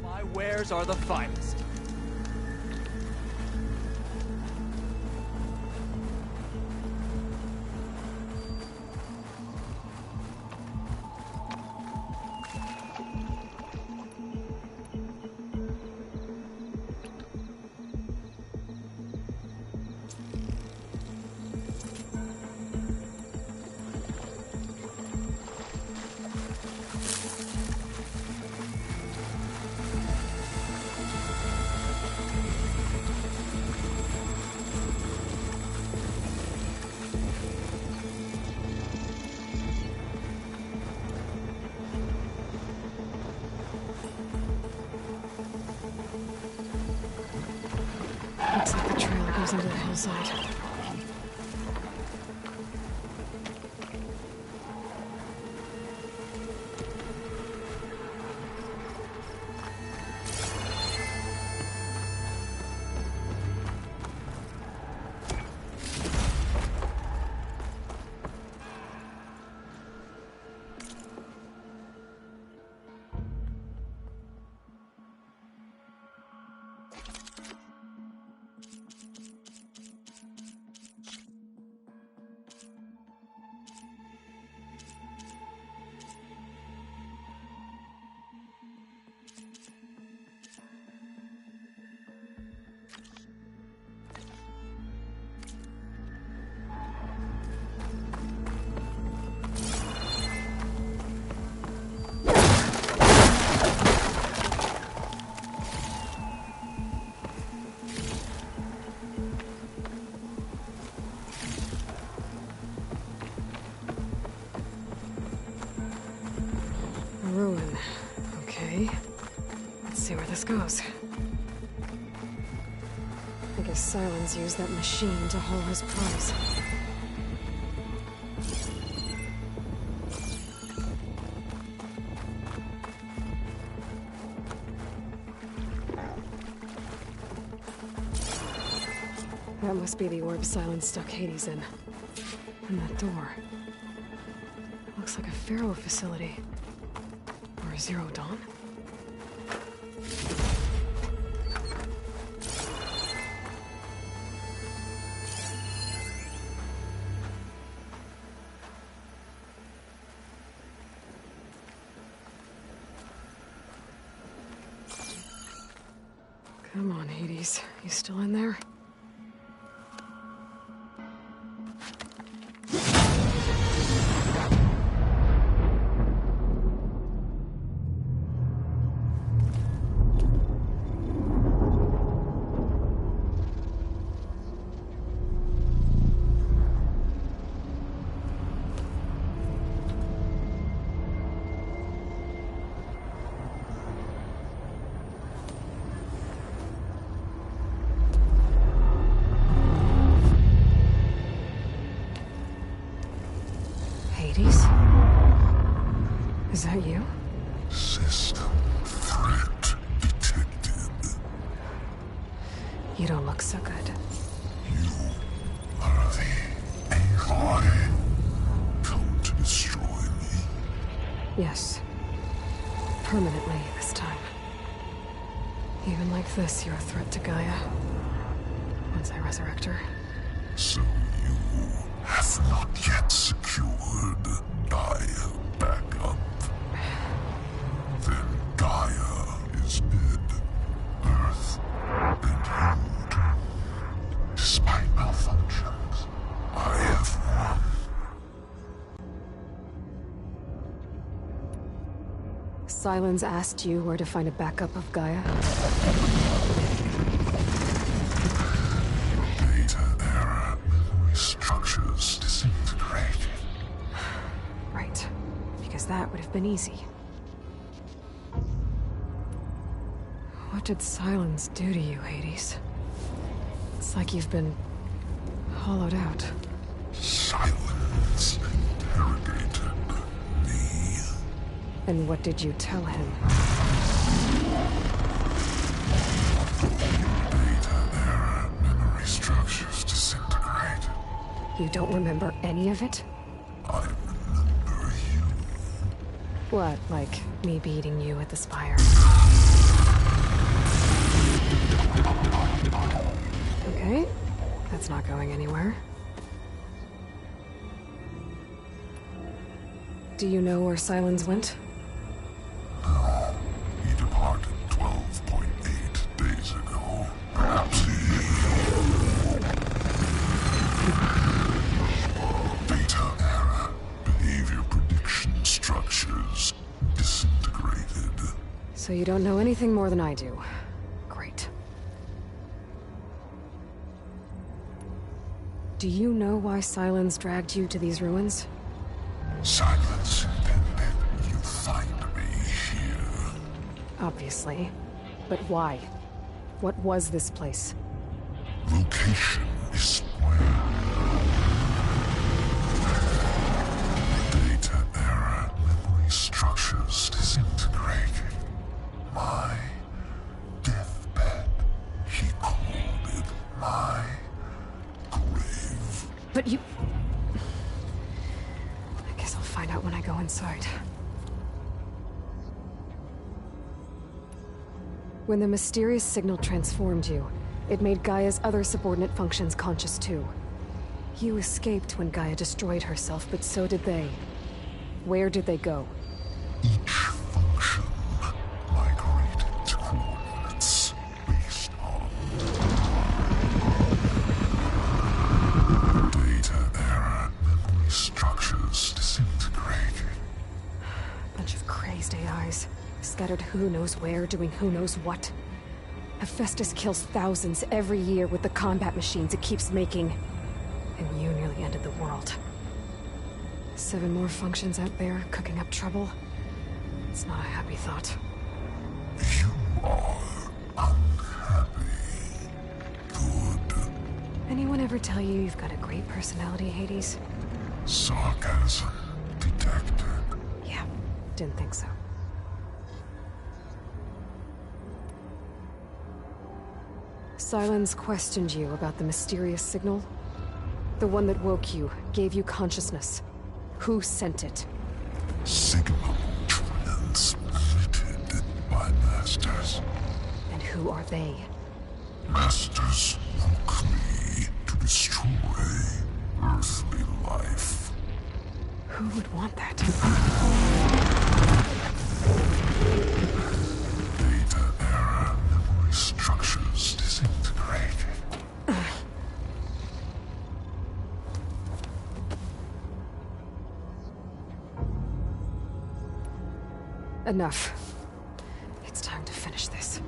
My wares are the finest. Looks like the trail goes into the hillside. Ruin. Okay. Let's see where this goes. I guess Silence used that machine to haul his prize. That must be the orb Silence stuck Hades in. And that door. Looks like a Pharaoh facility. Or Zero Dawn? Come on, Hades. You still in there? Hades? Is that you? System threat detected. You don't look so good. You are the AI come to destroy me. Yes. Permanently this time. Even like this, you're a threat to Gaia. Once I resurrect her. So you have not yet secured Gaia back up. Then Gaia is dead. Earth and you doomed. Despite malfunctions, I have won. Silence asked you where to find a backup of Gaia? Data error. Memory structures disintegrated. Right. Because that would have been easy. What did Silence do to you, Hades? It's like you've been hollowed out. Silence interrogated me. And what did you tell him? Data error. Memory structures disintegrate. You don't remember any of it? I remember you. What, like me beating you at the spire? Okay, that's not going anywhere. Do you know where Silence went? No. He departed 12.8 days ago. Perhaps he... Data error. Behavior prediction structures disintegrated. So you don't know anything more than I do. Great. Do you know why Silence dragged you to these ruins? Silence intended you find me here. Obviously. But why? What was this place? Location is where... Data error. Memory structures disintegrated. My deathbed. He called it my grave. But you... I guess I'll find out when I go inside. When the mysterious signal transformed you, it made Gaia's other subordinate functions conscious too. You escaped when Gaia destroyed herself, but so did they. Where did they go? Each function migrated to coordinates based on data error. Memory structures disintegrated. Bunch of crazed AIs, scattered who knows where, doing who knows what. Hephaestus kills thousands every year with the combat machines it keeps making. And you nearly ended the world. 7 more functions out there, cooking up trouble. It's not a happy thought. You are unhappy. Good. Anyone ever tell you you've got a great personality, Hades? Sarcasm detected. Yeah, didn't think so. Silence questioned you about the mysterious signal? The one that woke you, gave you consciousness. Who sent it? Signal transmitted by masters. And who are they? Masters woke me to destroy earthly life. Who would want that? Data error. Memory structures disintegrated. Enough. It's time to finish this.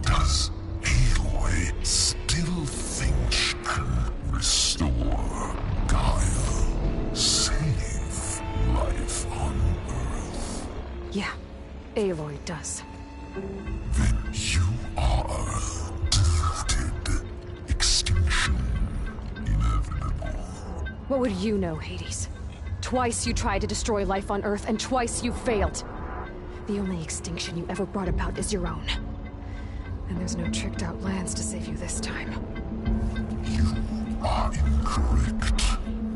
Does Aloy still think she can restore Gaia? Save life on Earth? Yeah, Aloy does. Then you are deleted. Extinction inevitable. What would you know, Hades? Twice you tried to destroy life on Earth, and twice you failed. The only extinction you ever brought about is your own. And there's no tricked-out lands to save you this time. You are incorrect.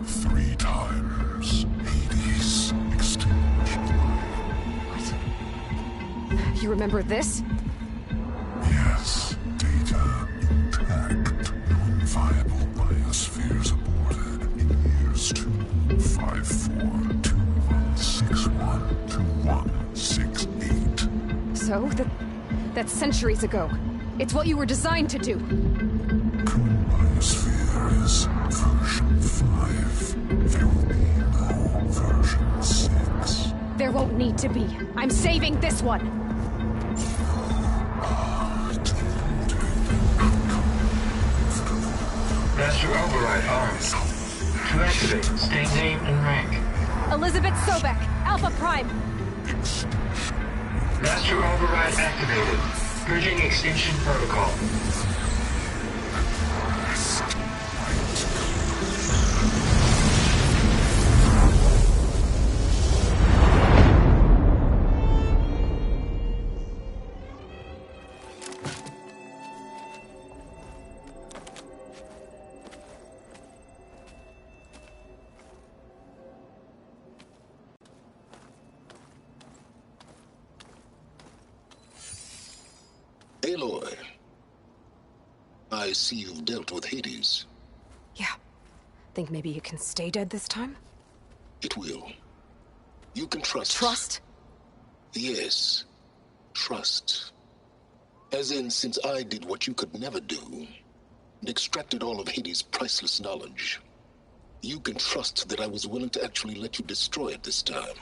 3 times. Hades. Extinction. What? You remember this? Yes. Data intact. Non-viable biospheres aborted in years 254, 2161, 2168. So, that's centuries ago. It's what you were designed to do. Current biosphere is version 5. There will be no version 6. There won't need to be. I'm saving this one. Master override armed. To activate, state name and rank. Elizabeth Sobek, Alpha Prime. Master override activated. Purging extinction protocol. Aloy, I see you've dealt with Hades. Yeah. Think maybe you can stay dead this time? It will. You can trust. Trust? Yes. Trust. As in, since I did what you could never do, and extracted all of Hades' priceless knowledge, you can trust that I was willing to actually let you destroy it this time.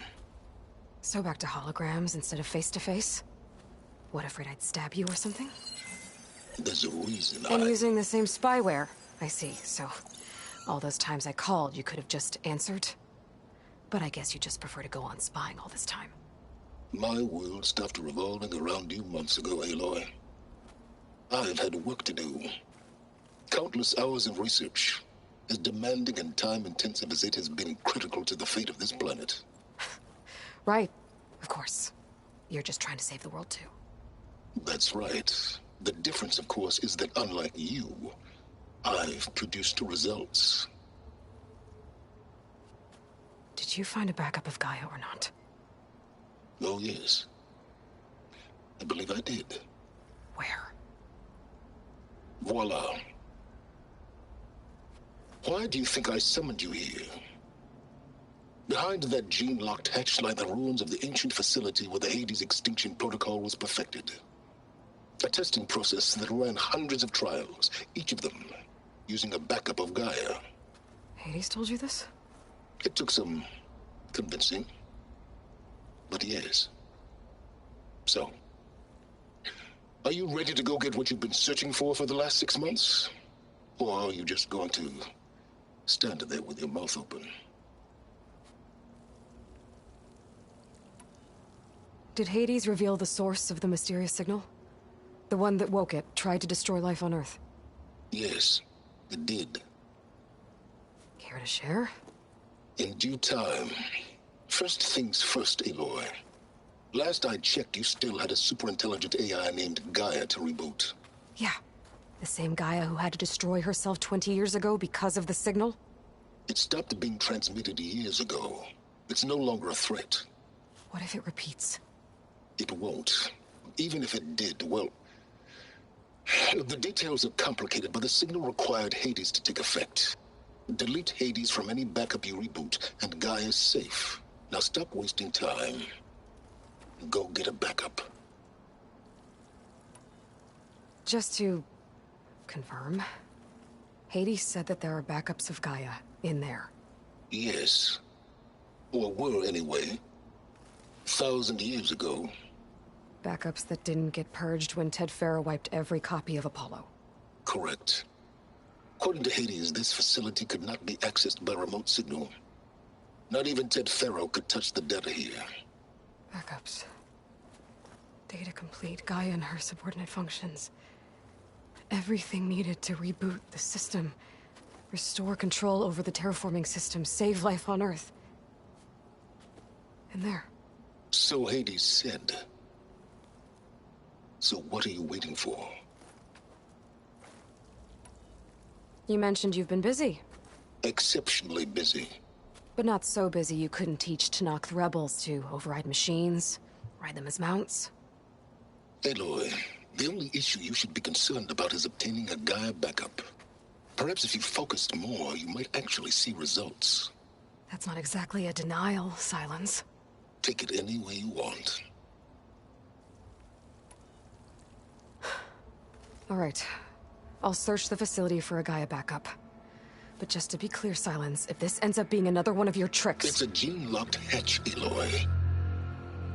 So back to holograms instead of face-to-face? What, afraid I'd stab you or something? There's a reason And using the same spyware. I see, so all those times I called, you could have just answered? But I guess you just prefer to go on spying all this time. My world stopped revolving around you months ago, Aloy. I've had work to do. Countless hours of research, as demanding and time-intensive as it has been critical to the fate of this planet. Right, of course. You're just trying to save the world too. That's right. The difference, of course, is that unlike you, I've produced results. Did you find a backup of Gaia or not? Oh, yes. I believe I did. Where? Voila. Why do you think I summoned you here? Behind that gene-locked hatch lie the ruins of the ancient facility where the Hades extinction protocol was perfected. A testing process that ran hundreds of trials, each of them using a backup of Gaia. Hades told you this? It took some convincing, but yes. So, are you ready to go get what you've been searching for the last 6 months? Or are you just going to stand there with your mouth open? Did Hades reveal the source of the mysterious signal? The one that woke it, tried to destroy life on Earth? Yes, it did. Care to share? In due time. First things first, Aloy. Last I checked, you still had a superintelligent AI named Gaia to reboot. Yeah. The same Gaia who had to destroy herself 20 years ago because of the signal? It stopped being transmitted years ago. It's no longer a threat. What if it repeats? It won't. Even if it did, well... The details are complicated, but the signal required Hades to take effect. Delete Hades from any backup you reboot, and Gaia's safe. Now stop wasting time. Go get a backup. Just to confirm, Hades said that there are backups of Gaia in there. Yes. Or were, anyway. 1,000 years ago. Backups that didn't get purged when Ted Farrow wiped every copy of Apollo. Correct. According to Hades, this facility could not be accessed by remote signal. Not even Ted Farrow could touch the data here. Backups. Data complete, Gaia and her subordinate functions. Everything needed to reboot the system. Restore control over the terraforming system, save life on Earth. And there. So Hades said. So what are you waiting for? You mentioned you've been busy. Exceptionally busy. But not so busy you couldn't teach Tanakh the rebels to override machines, ride them as mounts. Aloy, the only issue you should be concerned about is obtaining a Gaia backup. Perhaps if you focused more, you might actually see results. That's not exactly a denial, Silence. Take it any way you want. All right. I'll search the facility for a Gaia backup. But just to be clear, Silence, if this ends up being another one of your tricks... It's a gene-locked hatch, Aloy.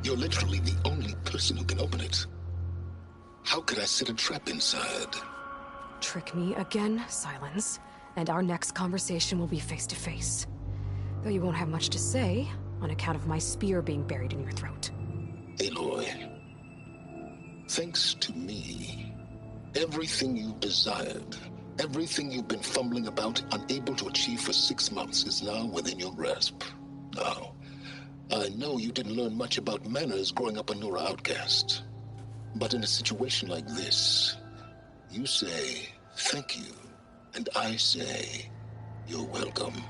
You're literally the only person who can open it. How could I set a trap inside? Trick me again, Silence, and our next conversation will be face-to-face. Though you won't have much to say, on account of my spear being buried in your throat. Aloy, thanks to me, everything you desired, everything you've been fumbling about, unable to achieve for 6 months, is now within your grasp. Now, I know you didn't learn much about manners growing up a Nora outcast. But in a situation like this, you say, thank you, and I say, you're welcome.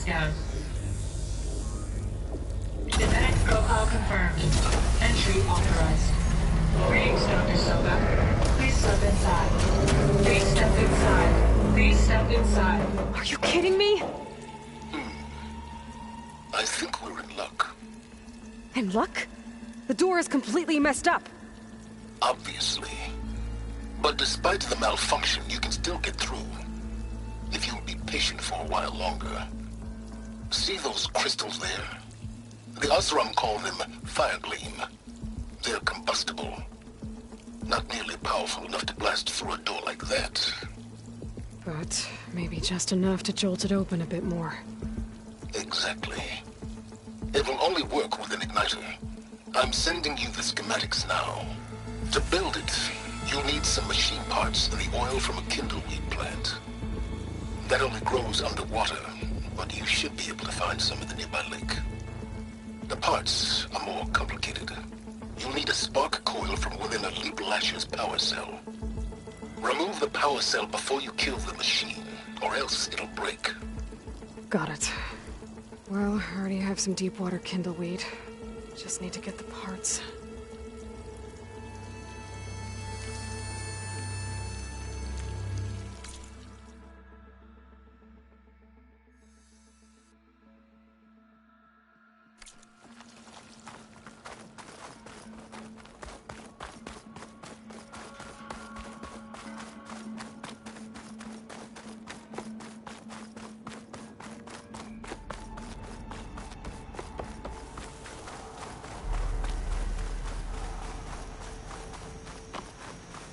scan. Genetic profile confirmed. Entry authorized. Greetings, Dr. Soga. Please step inside. Please step inside. Please step inside. Are you kidding me? I think we're in luck. In luck? The door is completely messed up. Obviously. But despite the malfunction, you can still get through. If you'll be patient for a while longer. See those crystals there? The Osram call them fire gleam. They're combustible. Not nearly powerful enough to blast through a door like that. But maybe just enough to jolt it open a bit more. Exactly. It will only work with an igniter. I'm sending you the schematics now. To build it, you'll need some machine parts and the oil from a kindleweed plant. That only grows underwater, but you should be able to find some in the nearby lake. The parts are more complicated. You'll need a spark coil from within a Leap Lasher's power cell. Remove the power cell before you kill the machine, or else it'll break. Got it. Well, I already have some deep water kindleweed. Just need to get the parts.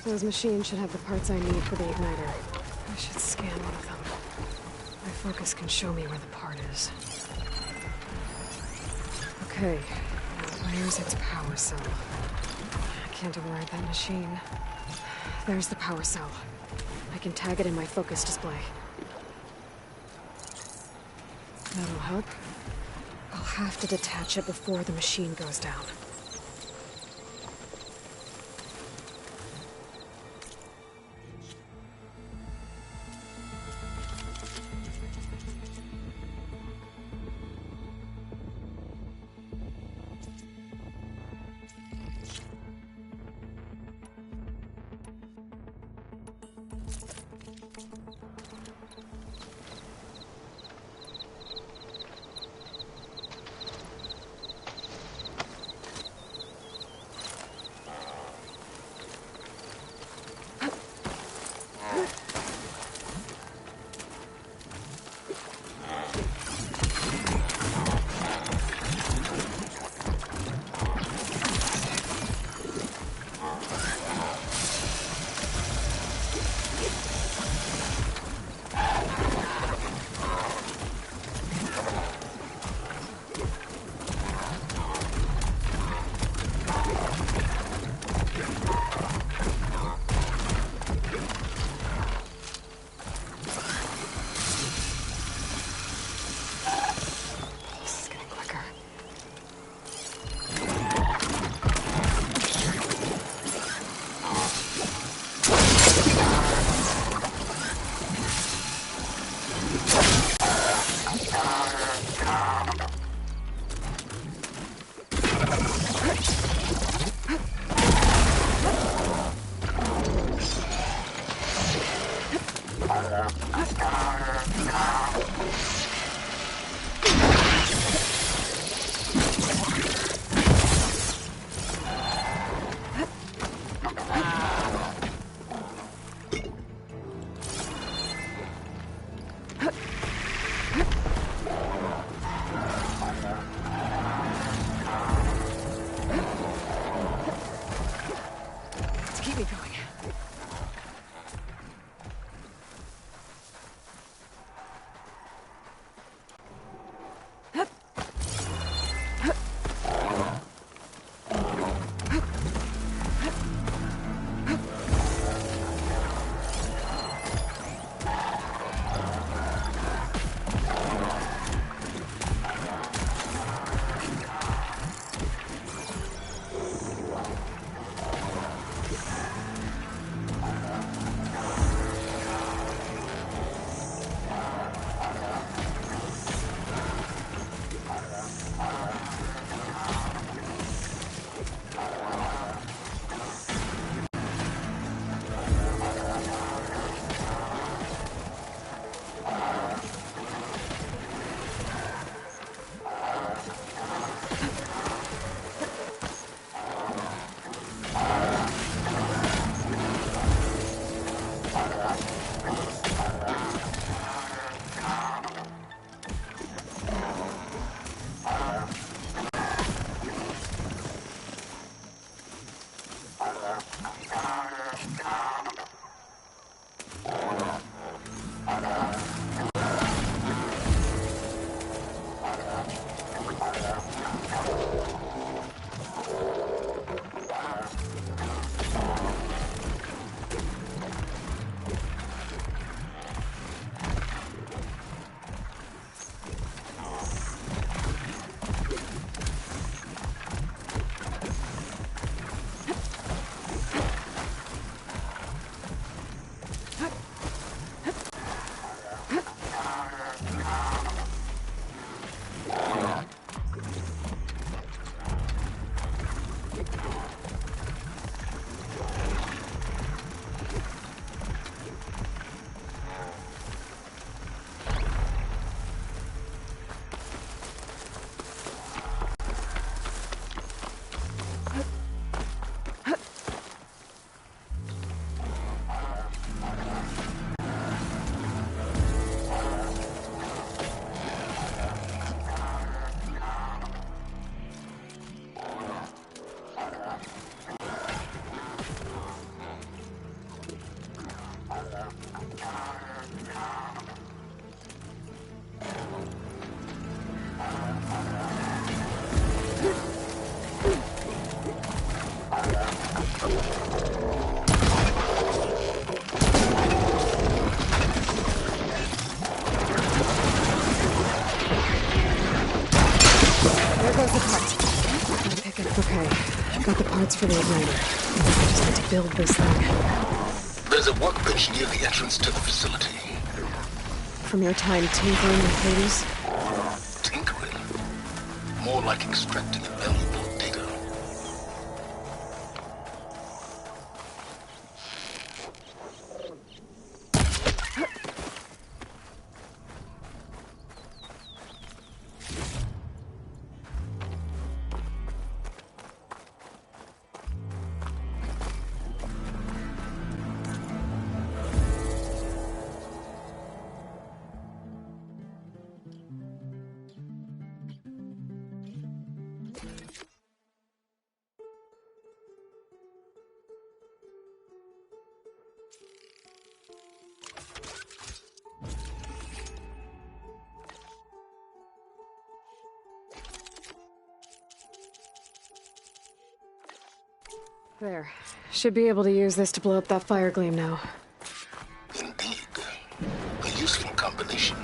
Those machines should have the parts I need for the igniter. I should scan one of them. My focus can show me where the part is. Okay, now where's its power cell? I can't override that machine. There's the power cell. I can tag it in my focus display. That'll help. I'll have to detach it before the machine goes down. Got the parts for the igniter. I just need to build this thing. There's a workbench near the entrance to the facility. From your time tinkering with Hades? Tinkering? More like extracting a valuable data. There. Should be able to use this to blow up that fire gleam now. Indeed. A useful combination.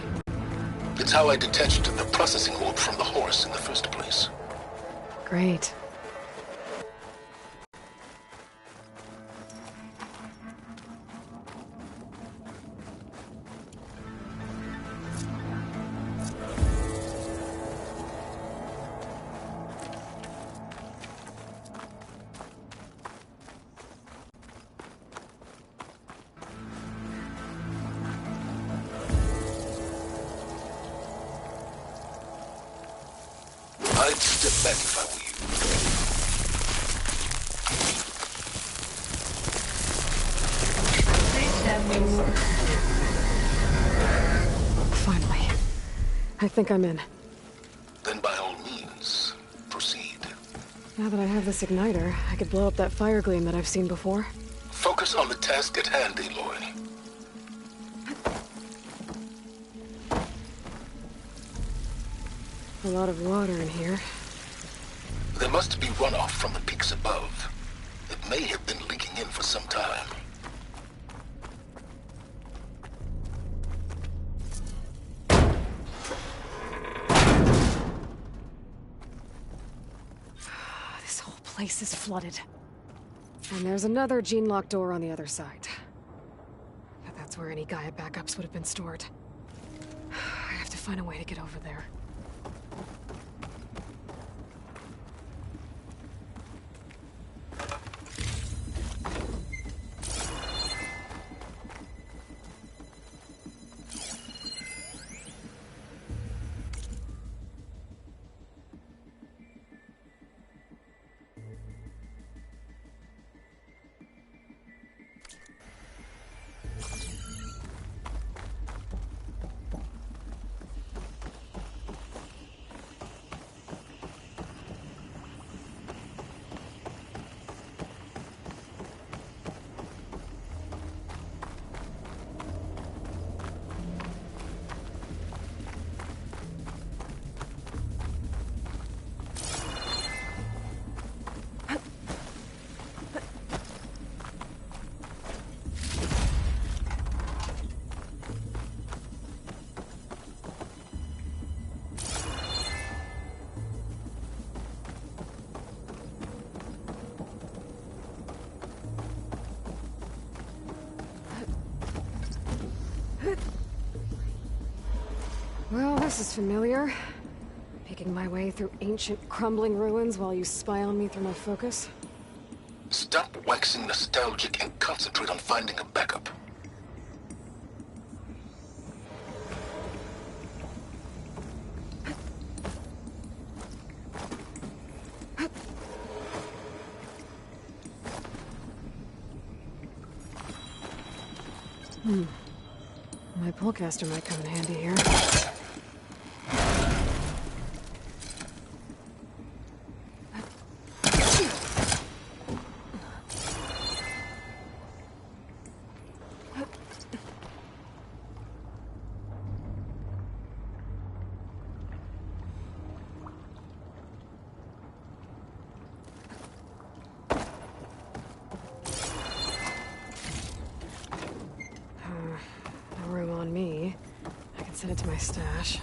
It's how I detached the processing orb from the horse in the first place. Great. I'd step back if I were Finally. I think I'm in. you. Then by all means, proceed. Now that I have this igniter, I could blow up that fire gleam that I've seen before. Focus on the task at hand, Aloy. A lot of water in here. There must be runoff from the peaks above. It may have been leaking in for some time. This whole place is flooded. And there's another gene-locked door on the other side. But that's where any Gaia backups would have been stored. I have to find a way to get over there. Well, this is familiar. Making my way through ancient, crumbling ruins while you spy on me through my focus. Stop waxing nostalgic and concentrate on finding a backup. My pullcaster might come in handy here. No room on me. I can send it to my stash.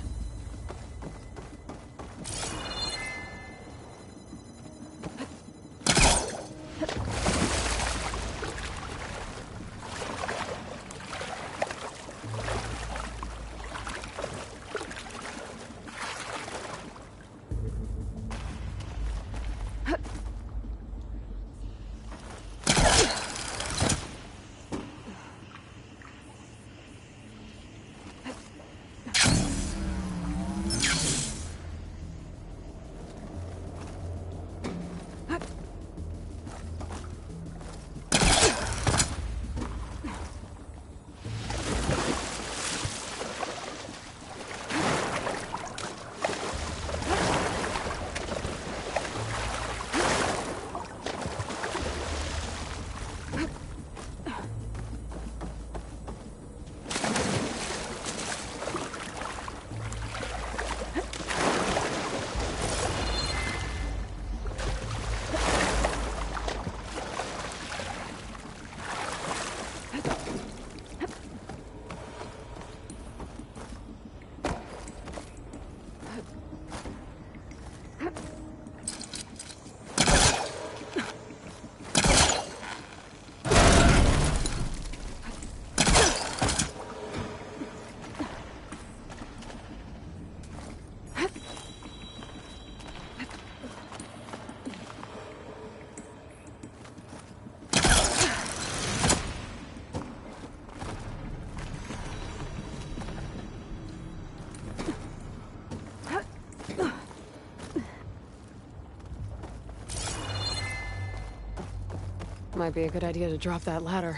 Might be a good idea to drop that ladder.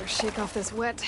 Shake off this wet.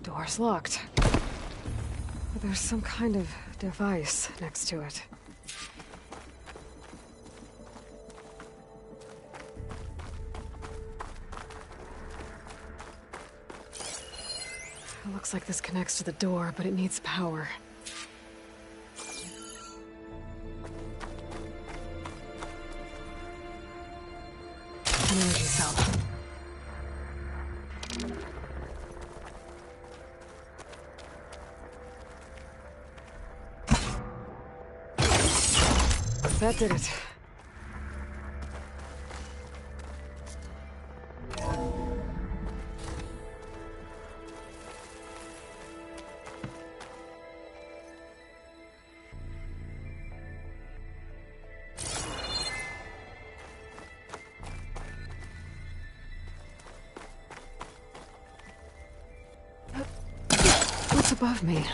Door's locked. But there's some kind of device next to it. It looks like this connects to the door, but it needs power. An energy cell. That did it. What's above me?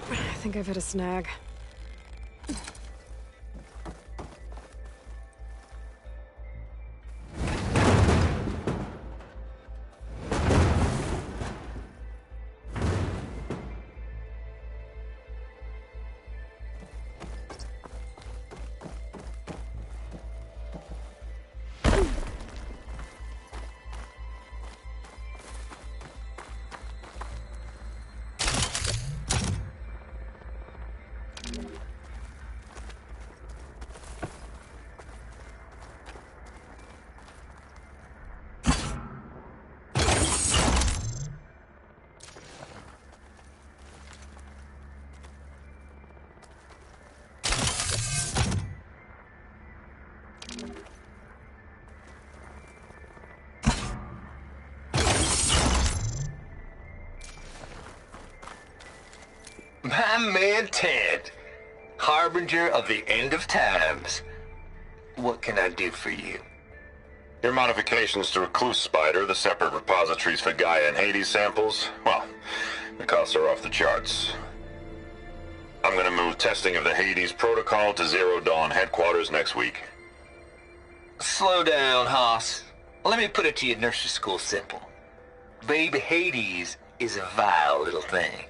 I think I've hit a snag. My man Ted, harbinger of the end of times. What can I do for you? Your modifications to Recluse Spider, the separate repositories for Gaia and Hades samples, well, the costs are off the charts. I'm gonna move testing of the Hades protocol to Zero Dawn headquarters next week. Slow down, Hoss. Let me put it to you nursery school simple. Baby Hades is a vile little thing,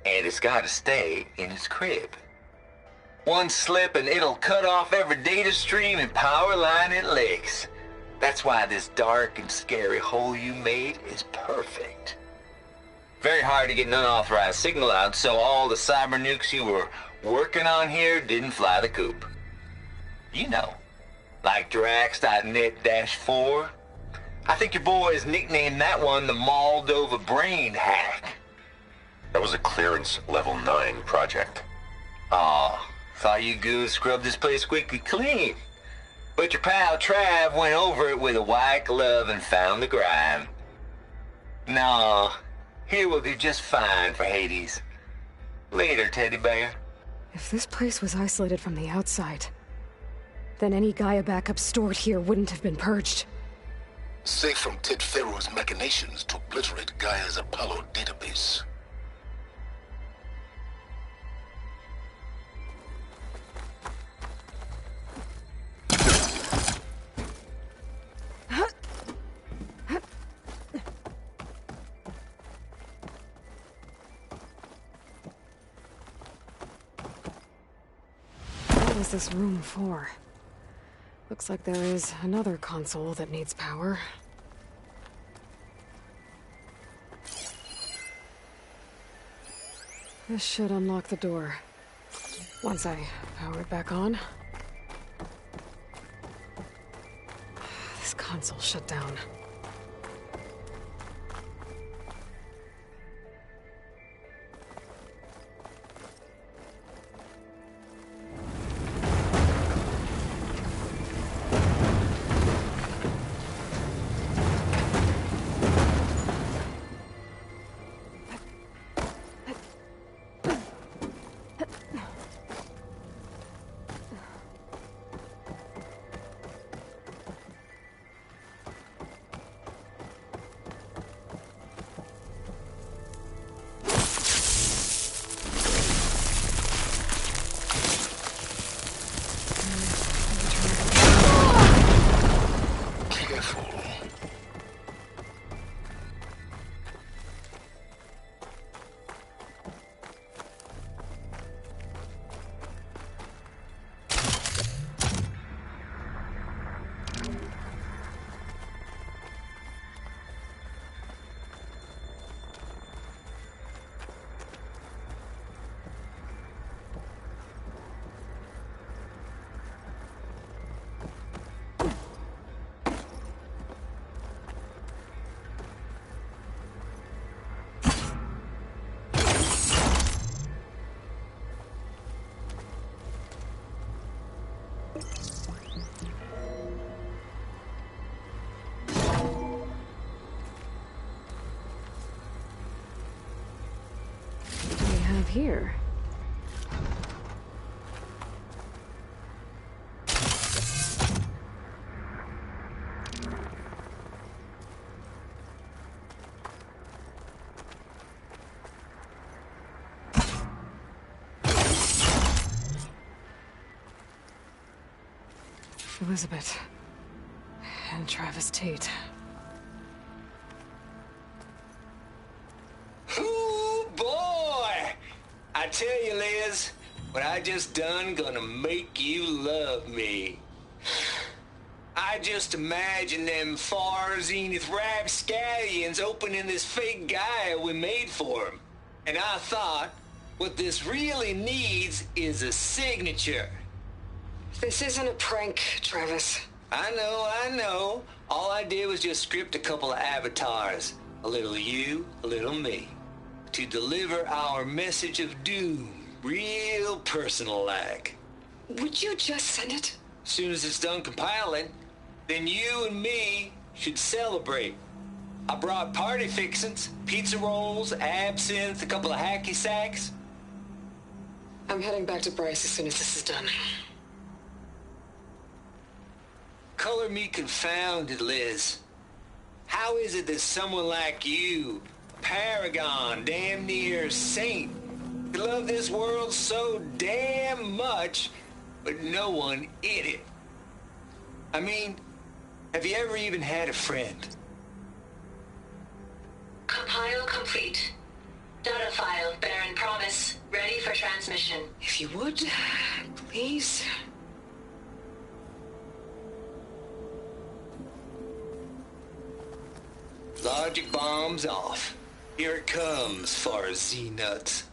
and it's gotta stay in its crib. One slip and it'll cut off every data stream and power line it licks. That's why this dark and scary hole you made is perfect. Very hard to get an unauthorized signal out, so all the cyber nukes you were working on here didn't fly the coop. You know, like Drax.net-4. I think your boys nicknamed that one the Moldova Brain Hack. That was a clearance level 9 project. Aw, thought you goons scrubbed this place squeaky clean. But your pal Trav went over it with a white glove and found the grime. Nah, here will do just fine for Hades. Later, teddy bear. If this place was isolated from the outside, then any Gaia backup stored here wouldn't have been purged. Safe from Ted Pharaoh's machinations to obliterate Gaia's Apollo database. What was this room for? Looks like there is another console that needs power. This should unlock the door. Once I power it back on. This console shut down. here? Elizabeth. And Travis Tate. Ooh, boy! I tell you, Liz, what I just done gonna make you love me. I just imagine them far zenith rapscallions opening this fake guy we made for him. And I thought, what this really needs is a signature. This isn't a prank, Travis. I know. All I did was just script a couple of avatars. A little you, a little me. To deliver our message of doom, real personal-like. Would you just send it? Soon as it's done compiling, then you and me should celebrate. I brought party fixins, pizza rolls, absinthe, a couple of hacky sacks. I'm heading back to Bryce as soon as this is done. Color me confounded, Liz. How is it that someone like you, a paragon, damn near saint, could love this world so damn much, but no one in it? I mean, have you ever even had a friend? Compile complete. Data file, Baron Promise, ready for transmission. If you would, please. Logic bomb's off. Here it comes, far Z-nuts.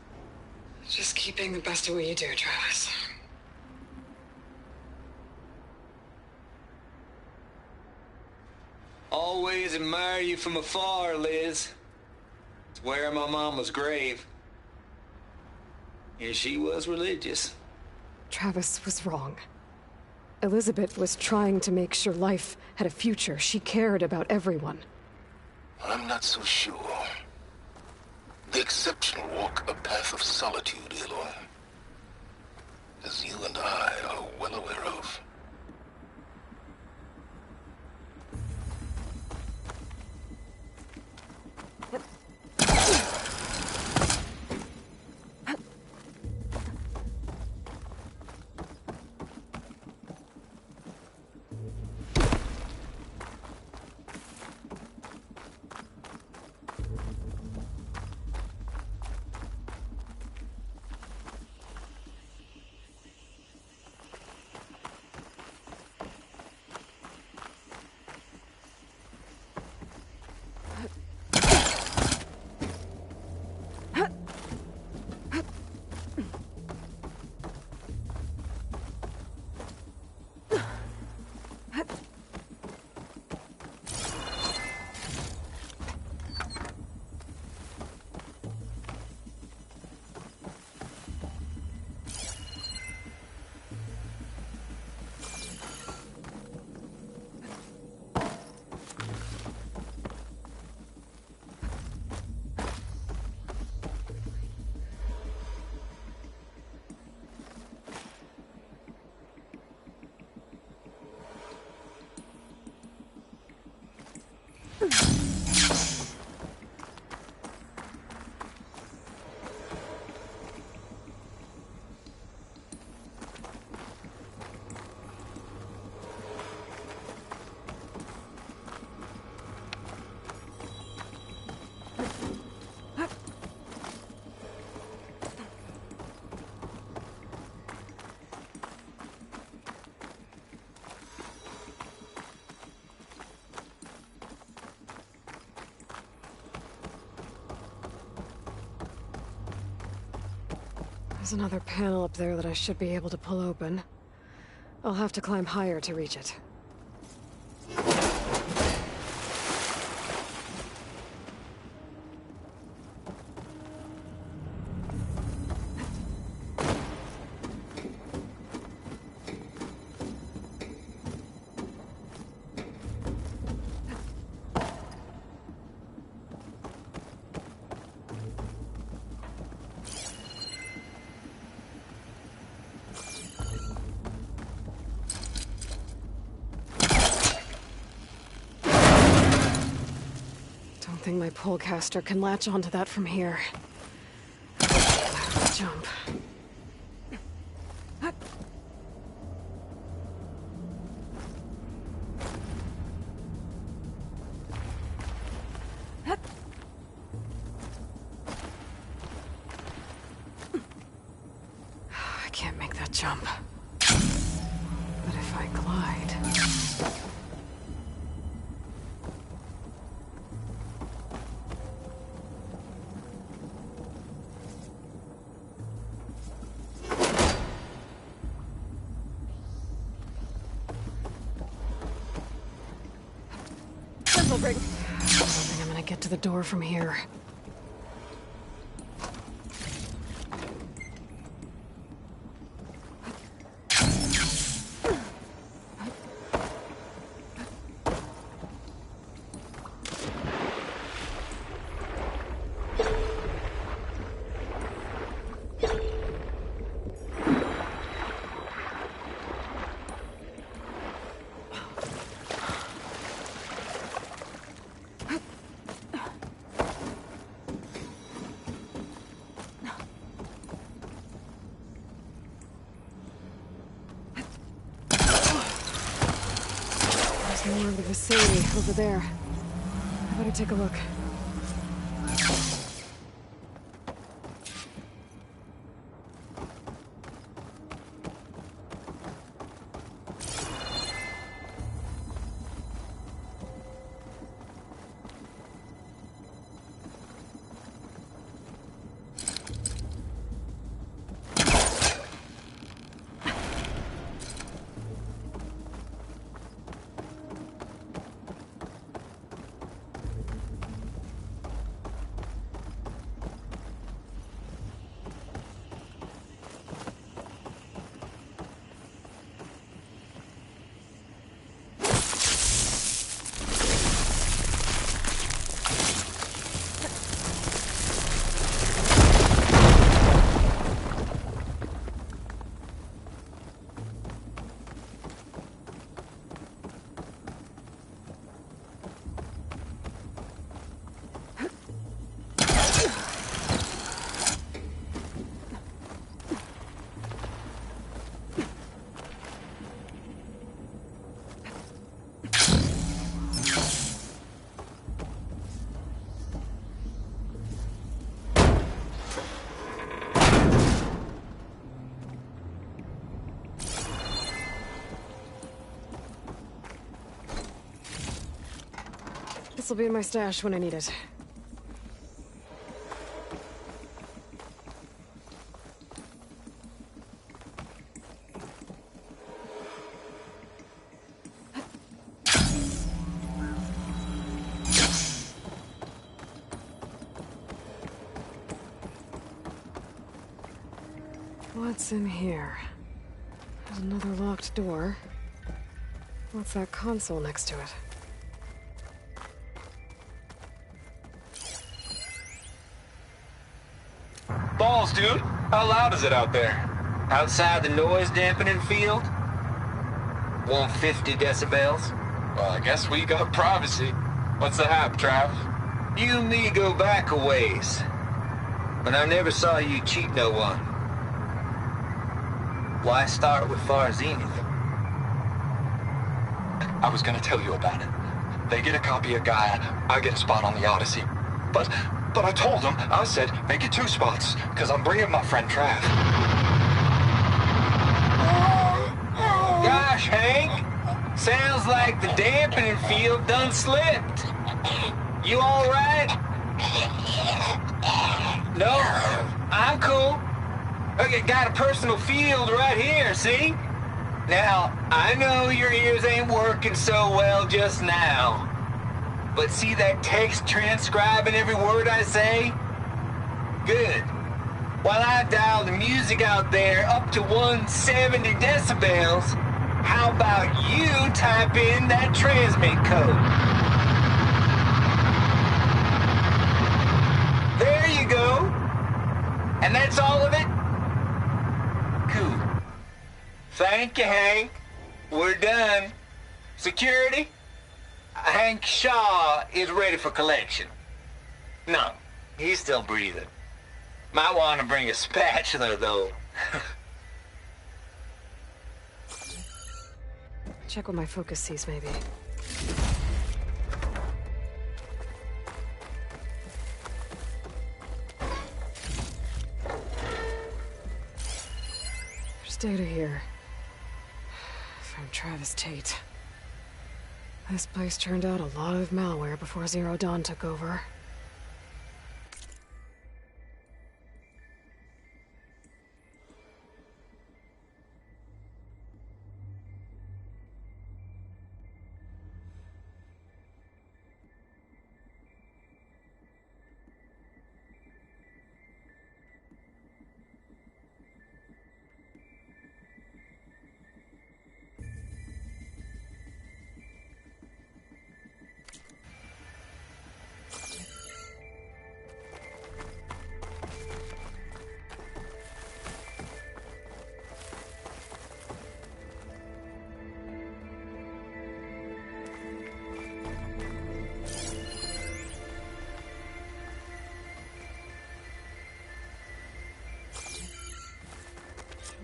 Just keep being the best at what you do, Travis. Always admire you from afar, Liz. It's where my mama's grave. And she was religious. Travis was wrong. Elizabeth was trying to make sure life had a future. She cared about everyone. I'm not so sure. The exceptional walk a path of solitude, Aloy. As you and I are well aware of. There's another panel up there that I should be able to pull open. I'll have to climb higher to reach it. think my polecaster can latch onto that from here. Jump. I can't make that jump. But if I glide... I don't think I'm gonna get to the door from here. More of the vicinity over there. I better take a look. This'll be in my stash when I need it. What's in here? There's another locked door. What's that console next to it? Balls, dude. How loud is it out there? Outside the noise dampening field? 150 decibels? Well, I guess we got privacy. What's the hap, Trav? You and me go back a ways. But I never saw you cheat no one. Why start with Far Zenith? I was gonna tell you about it. They get a copy of Gaia, I get a spot on the Odyssey. But I told them, I said, make it 2 spots, because I'm bringing my friend Trav. Gosh, Hank. Sounds like the dampening field done slipped. You all right? No? I'm cool. Okay, got a personal field right here, see? Now, I know your ears ain't working so well just now. But see that text transcribing every word I say? Good. While I dial the music out there up to 170 decibels, how about you type in that transmit code? There you go. And that's all of it? Cool. Thank you, Hank. We're done. Security? Hank Shaw is ready for collection. No, he's still breathing. Might want to bring a spatula, though. Check what my focus sees, maybe. There's data here. From Travis Tate. This place turned out a lot of malware before Zero Dawn took over.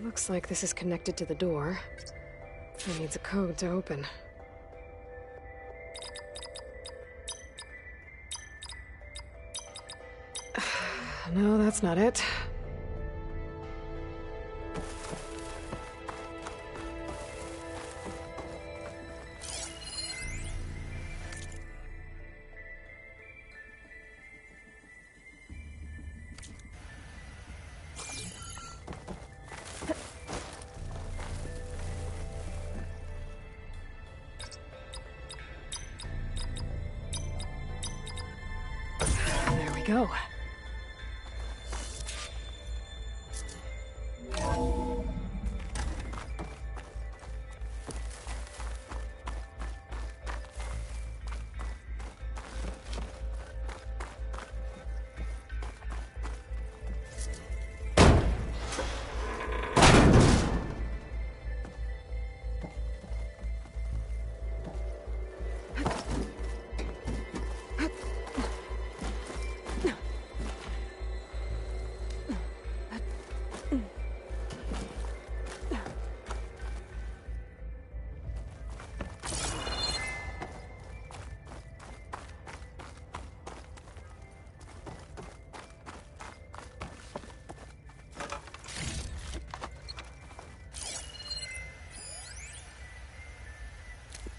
Looks like this is connected to the door. It needs a code to open. No, that's not it. There we go.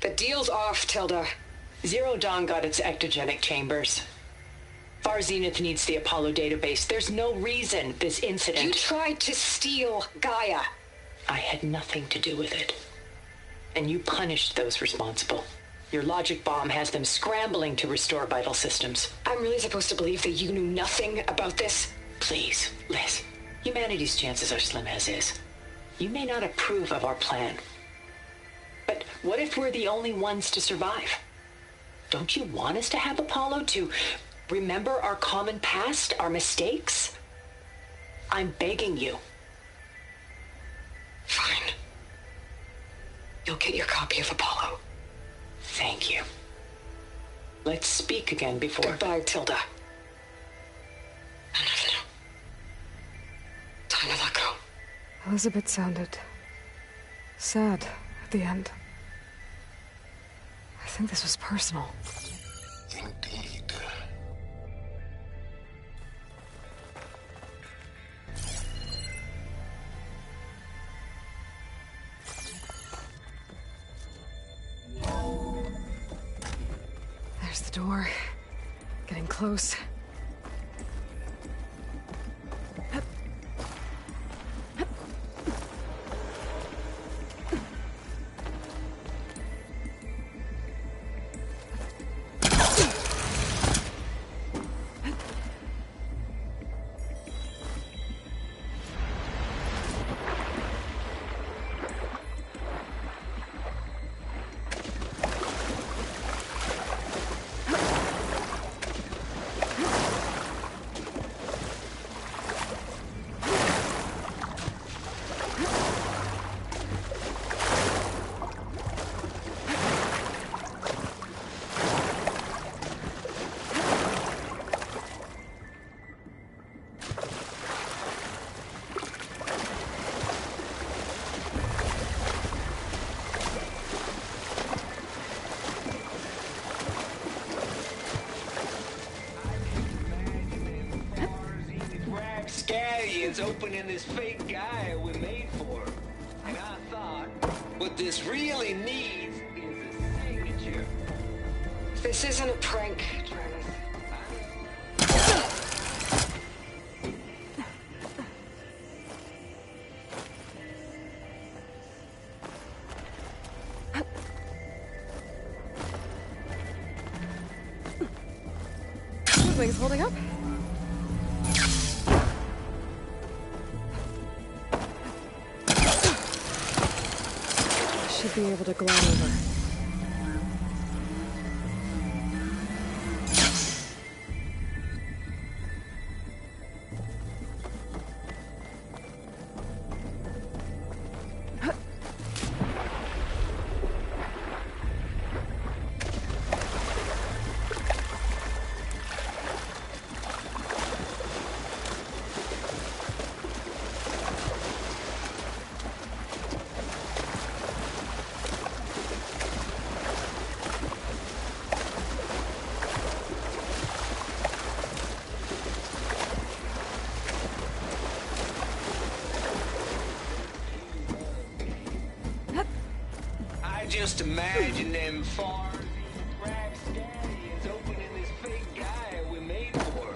The deal's off, Tilda. Zero Dawn got its ectogenic chambers. Far Zenith needs the Apollo database. There's no reason this incident... You tried to steal Gaia. I had nothing to do with it. And you punished those responsible. Your logic bomb has them scrambling to restore vital systems. I'm really supposed to believe that you knew nothing about this? Please, Liz. Humanity's chances are slim as is. You may not approve of our plan. But what if we're the only ones to survive? Don't you want us to have Apollo to remember our common past, our mistakes? I'm begging you. Fine. You'll get your copy of Apollo. Thank you. Let's speak again before... Goodbye, Tilda. Enough now. Time to let go. Elizabeth sounded sad at the end. I think this was personal. Indeed. There's the door. Getting close. scallions opening this fake guy we made for him. And I thought, what this really needs is a signature. This isn't a prank, Travis. Wings holding up? Should be able to glide over. Just imagine them far rag scallions opening this fake guy we made for.